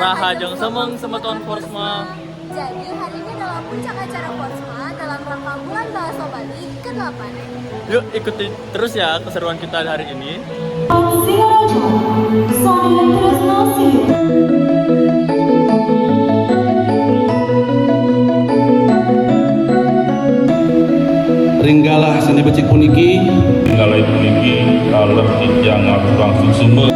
Rahajeng Semeng Semeton Forsma. Jadi hari ini adalah puncak acara Forsma dalam rangka Bulan Bahasa Bali ke-8. Yuk ikuti terus ya keseruan kita hari ini. Ringgalah seni becik puniki Tinggalai puniki kalih tijang langsung sumber.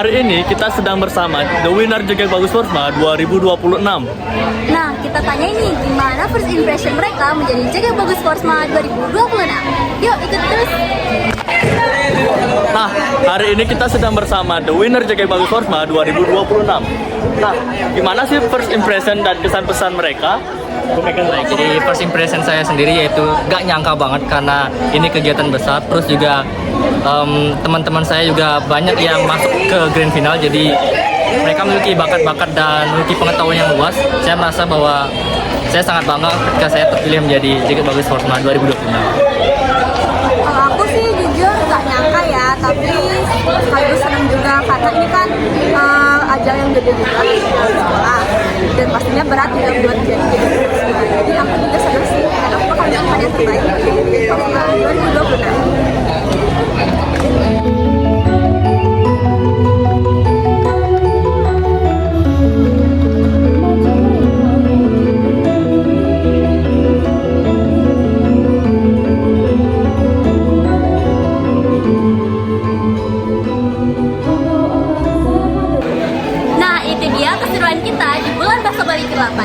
Hari ini kita sedang bersama The Winner Jagat Bagus Forsma 2026. Nah, kita tanya ini gimana first impression mereka menjadi Jagat Bagus Forsma 2026. Yuk ikut terus. Nah, hari ini kita sedang bersama The Winner Jagat Bagus Forsma 2026. Nah, gimana sih first impression dan kesan-pesan mereka? Jadi first impression saya sendiri yaitu gak nyangka banget karena ini kegiatan besar. Terus juga teman-teman saya juga banyak yang masuk ke grand final. Jadi mereka memiliki bakat-bakat dan memiliki pengetahuan yang luas. Saya merasa bahwa saya sangat bangga ketika saya terpilih menjadi Jagat Bagus Forsma 2026. Kalau aku sih jujur gak nyangka ya, tapi sekaligus senang juga karena ini kan ajang yang gede juga di sekolah dan pastinya berat juga buat jadi Forsma. Jadi aku juga senang sih karena aku bakal menang yang terbaik di Forsma 2026. Keseruan kita di bulan Bahasa Bali ke-8.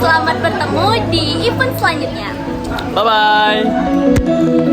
Selamat bertemu di event selanjutnya. Bye-bye.